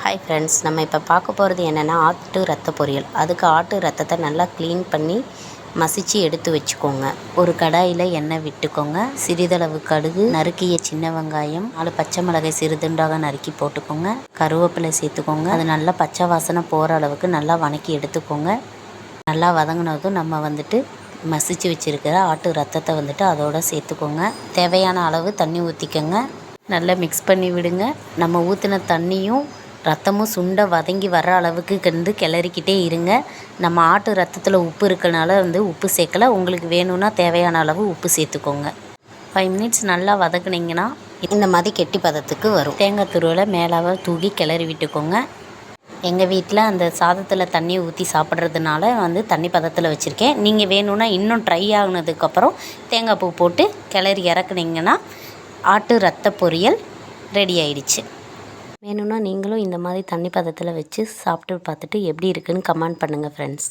Hi friends, நம்ம இப்போ பார்க்க போகிறது என்னென்னா ஆட்டு ரத்த பொரியல். அதுக்கு ஆட்டு ரத்தத்தை நல்லா க்ளீன் பண்ணி மசிச்சு எடுத்து வச்சுக்கோங்க. ஒரு கடாயில் எண்ணெய் விட்டுக்கோங்க. சிறிதளவு கடுகு, நறுக்கிய சின்ன வெங்காயம், 4 பச்சை மிளகாய் சிறுதுண்டாக நறுக்கி போட்டுக்கோங்க. கருவேப்பிலை சேர்த்துக்கோங்க. அது நல்லா பச்சை வாசனை போகிற அளவுக்கு நல்லா வதக்கி எடுத்துக்கோங்க. நல்லா வதங்கினதும் நம்ம மசிச்சு வச்சுருக்கிற ஆட்டு ரத்தத்தை அதோட சேர்த்துக்கோங்க. தேவையான அளவு தண்ணி ஊற்றிக்கோங்க. நல்லா மிக்ஸ் பண்ணி விடுங்க. நம்ம ஊற்றின தண்ணியும் ரத்தமும் சுண்ட வதங்கி வர்ற அளவுக்கு கிளறிக்கிட்டே இருங்க. நம்ம ஆட்டு ரத்தத்தில் உப்பு இருக்கனால உப்பு சேர்க்கலை. உங்களுக்கு வேணும்னா தேவையான அளவு உப்பு சேர்த்துக்கோங்க. 5 மினிட்ஸ் நல்லா வதக்குனிங்கன்னா இந்த மாதிரி கெட்டி பதத்துக்கு வரும். தேங்காய் துருவலை மேலாக தூக்கி கிளறி விட்டுக்கோங்க. எங்கள் வீட்டில் அந்த சாதத்தில் தண்ணியை ஊற்றி சாப்பிட்றதுனால தண்ணி பதத்தில் வச்சுருக்கேன். நீங்கள் வேணும்னா இன்னும் ட்ரை ஆகுனதுக்கப்புறம் தேங்காய் பூ போட்டு கிளறி இறக்குனிங்கன்னா ஆட்டு ரத்த பொரியல் ரெடி ஆயிடுச்சு. வேணும்னா நீங்களும் இந்த மாதிரி தண்ணி பதத்தில் வச்சு சாப்பிட்டு பார்த்துட்டு எப்படி இருக்குன்னு கமெண்ட் பண்ணுங்கள் ஃப்ரெண்ட்ஸ்.